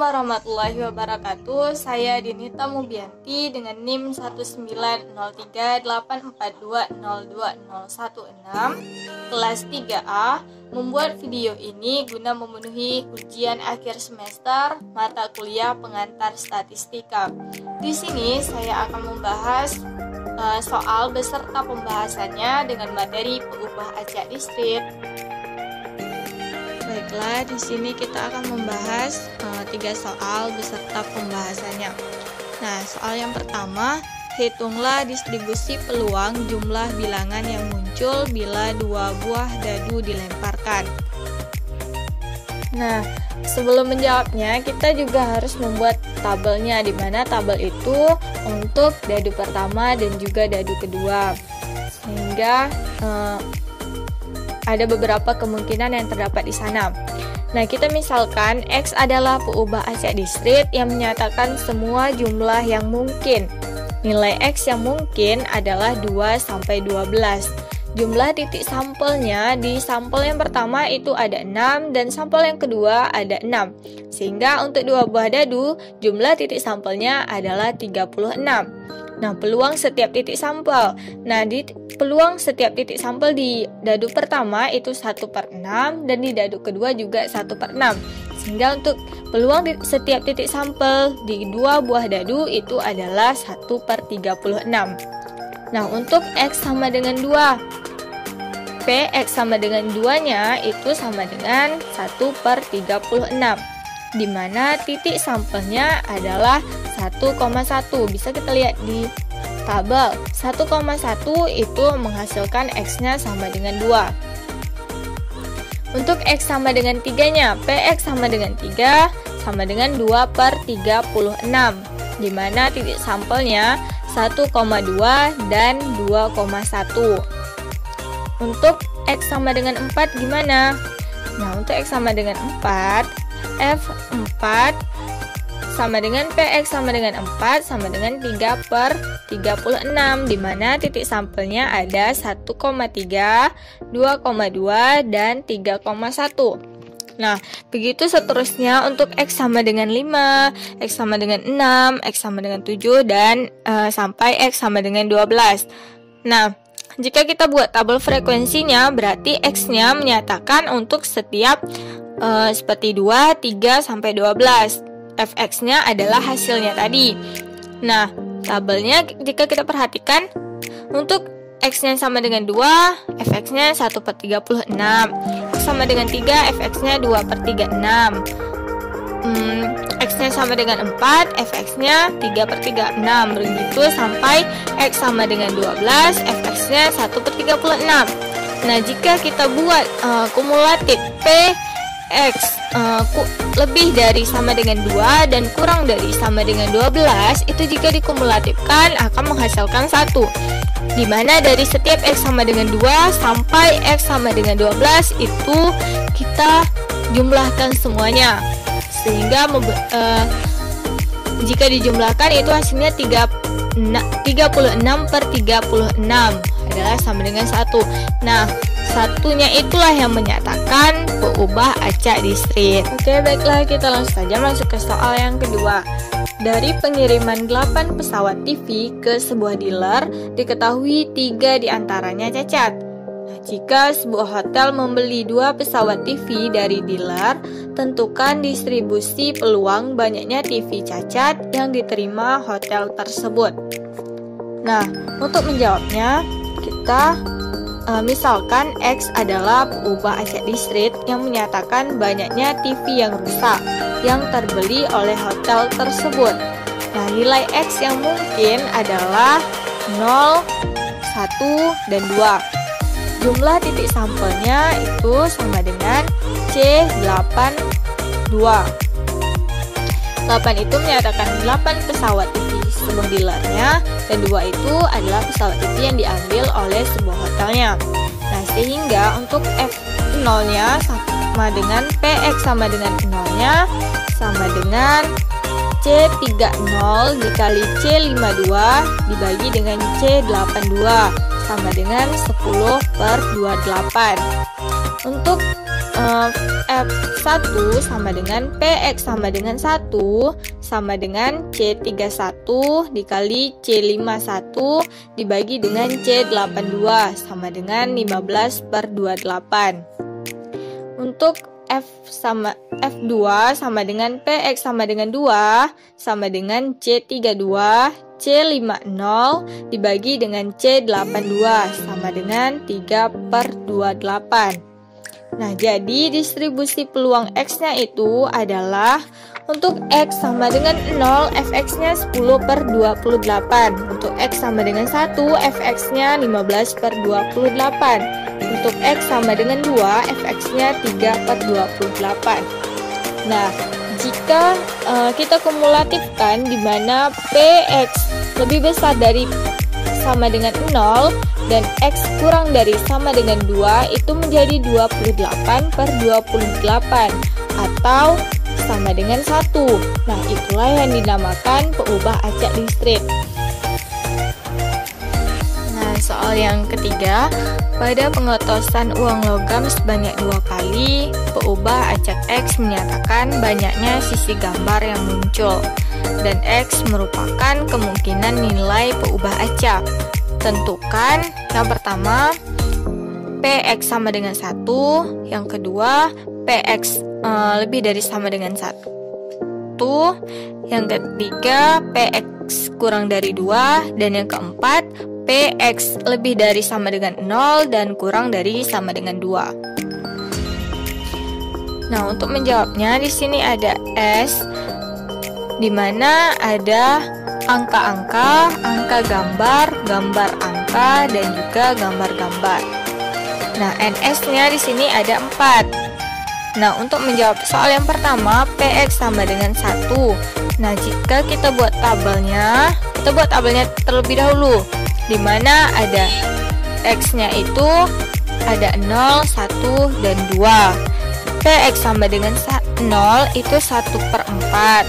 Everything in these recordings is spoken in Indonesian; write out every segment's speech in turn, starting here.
warahmatullahi wabarakatuh. Saya Dinita Mubianti dengan NIM 19038420216 kelas 3A membuat video ini guna memenuhi ujian akhir semester mata kuliah pengantar statistika. Di sini saya akan membahas soal beserta pembahasannya dengan materi pengubah acak distrik. Baiklah, di sini kita akan membahas 3 soal beserta pembahasannya. Nah, soal yang pertama, hitunglah distribusi peluang jumlah bilangan yang muncul bila 2 buah dadu dilemparkan. Nah, sebelum menjawabnya, kita juga harus membuat tabelnya, di mana tabel itu untuk dadu pertama dan juga dadu kedua. Sehingga ada beberapa kemungkinan yang terdapat di sana. Nah, kita misalkan X adalah pengubah acak distrik yang menyatakan semua jumlah yang mungkin. Nilai X yang mungkin adalah 2 sampai 12. Jumlah titik sampelnya di sampel yang pertama itu ada 6 dan sampel yang kedua ada 6. Sehingga untuk 2 buah dadu, jumlah titik sampelnya adalah 36. Nah, peluang setiap titik sampel. Nah, di peluang setiap titik sampel di dadu pertama itu 1/6 dan di dadu kedua juga 1/6. Sehingga untuk peluang di setiap titik sampel di 2 buah dadu itu adalah 1/36. Nah, untuk X sama dengan 2. P X sama dengan 2-nya itu sama dengan 1/36. Di mana titik sampelnya adalah 1,1. Bisa kita lihat di tabel. 1,1 itu menghasilkan X-nya sama dengan 2. Untuk X sama dengan 3-nya, PX sama dengan 3 sama dengan 2/36. Di mana titik sampelnya 1,2 dan 2,1. Untuk X sama dengan 4 gimana? Nah, untuk X sama dengan 4, F4 sama dengan PX sama dengan 4 sama dengan 3/36, di mana titik sampelnya ada 1,3, 2,2 dan 3,1. Nah, begitu seterusnya untuk X sama dengan 5, X sama dengan 6, X sama dengan 7 dan sampai X sama dengan 12. Nah, jika kita buat tabel frekuensinya, berarti X-nya menyatakan untuk setiap seperti 2, 3, sampai 12. Fx-nya adalah hasilnya tadi. Nah, tabelnya jika kita perhatikan, untuk X-nya sama dengan 2, Fx-nya 1/36. X sama dengan 3, Fx-nya 2/36. X-nya sama dengan 4, Fx-nya 3/36. Begitu sampai X sama dengan 12, Fx-nya 1/36. Nah, jika kita buat kumulatif P/X lebih dari sama dengan 2 dan kurang dari sama dengan 12, itu jika dikumulatifkan akan menghasilkan 1. Di mana dari setiap X sama dengan 2 sampai X sama dengan 12 itu kita jumlahkan semuanya. Sehingga jika dijumlahkan itu hasilnya 36/36 adalah sama dengan 1. Nah, satunya itulah yang menyatakan pengubah acak distrik. Oke, baiklah, kita langsung saja masuk ke soal yang kedua. Dari pengiriman 8 pesawat TV ke sebuah dealer, diketahui 3 diantaranya cacat. Nah, jika sebuah hotel membeli 2 pesawat TV dari dealer, tentukan distribusi peluang banyaknya TV cacat yang diterima hotel tersebut. Nah, untuk menjawabnya, kita misalkan X adalah pengubah acak distrik yang menyatakan banyaknya TV yang rusak yang terbeli oleh hotel tersebut. Nah, nilai X yang mungkin adalah 0, 1, dan 2. Jumlah titik sampelnya itu sama dengan C82. 8 itu menyatakan 8 pesawat TV sebuah dealernya, dan 2 itu adalah pesawat TV yang diambil oleh sebuah hotelnya. Nah, sehingga untuk F0-nya sama dengan PX sama dengan 0-nya sama dengan C30 dikali C52 dibagi dengan C82 sama dengan 10/28. Untuk F1 sama dengan PX sama dengan 1 sama dengan C31 dikali C51 dibagi dengan C82 sama dengan 15/28. Untuk F2 sama dengan PX sama dengan 2 sama dengan C32 C50 dibagi dengan C82 sama dengan 3/28. Nah, jadi distribusi peluang X-nya itu adalah untuk X sama dengan 0, Fx-nya 10/28. Untuk X sama dengan 1, Fx-nya 15/28. Untuk X sama dengan 2, Fx-nya 3/28. Nah, jika kita kumulatifkan di mana Px lebih besar dari sama dengan 0 dan X kurang dari sama dengan 2 itu menjadi 28/28 atau sama dengan 1. Nah, itulah yang dinamakan peubah acak listrik. Nah, soal yang ketiga, pada pengeletosan uang logam sebanyak 2 kali, peubah acak X menyatakan banyaknya sisi gambar yang muncul dan X merupakan kemungkinan nilai peubah acak. Tentukan yang pertama PX sama dengan 1, yang kedua PX lebih dari sama dengan 1, yang ketiga PX kurang dari 2, dan yang keempat PX lebih dari sama dengan 0 dan kurang dari sama dengan 2. Nah, untuk menjawabnya di sini ada S, di mana ada angka-angka, angka gambar, gambar angka, dan juga gambar-gambar. Nah, NS-nya di sini ada 4. Nah, untuk menjawab soal yang pertama, PX sama dengan 1. Nah, jika kita buat tabelnya terlebih dahulu, di mana ada X-nya itu ada 0, 1, dan 2. PX sama dengan 0 itu 1/4.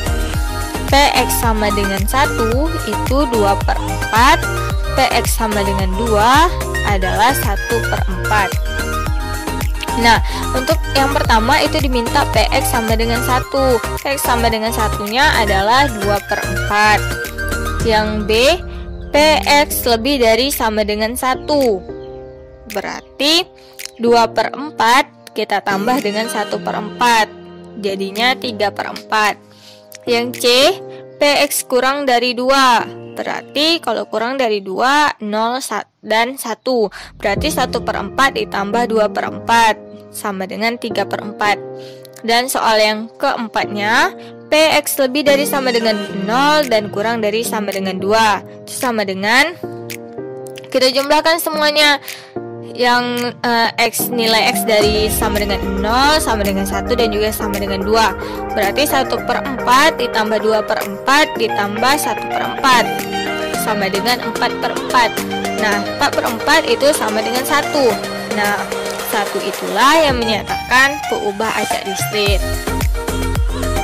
PX sama dengan 1 itu 2/4. PX sama dengan 2 adalah 1/4. Nah, untuk yang pertama itu diminta PX sama dengan 1. PX sama dengan 1-nya adalah 2/4. Yang B, PX lebih dari sama dengan 1. Berarti 2/4 kita tambah dengan 1/4. Jadinya 3/4. Yang C, PX kurang dari 2. Berarti kalau kurang dari 2, 0 dan 1. Berarti 1/4 ditambah 2/4 sama dengan 3/4. Dan soal yang keempatnya, PX lebih dari sama dengan 0 dan kurang dari sama dengan 2. Itu sama dengan, kita jumlahkan semuanya. Yang nilai X dari sama dengan 0, sama dengan 1, dan juga sama dengan 2. Berarti 1/4 ditambah 2/4 ditambah 1/4 sama dengan 4/4. Nah, 4/4 itu sama dengan 1. Nah, 1 itulah yang menyatakan peubah acak listrik.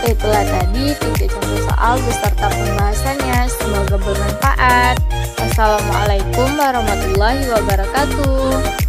Itulah tadi 3 contoh soal beserta pembahasannya. Semoga bermanfaat. Wassalamualaikum warahmatullahi wabarakatuh.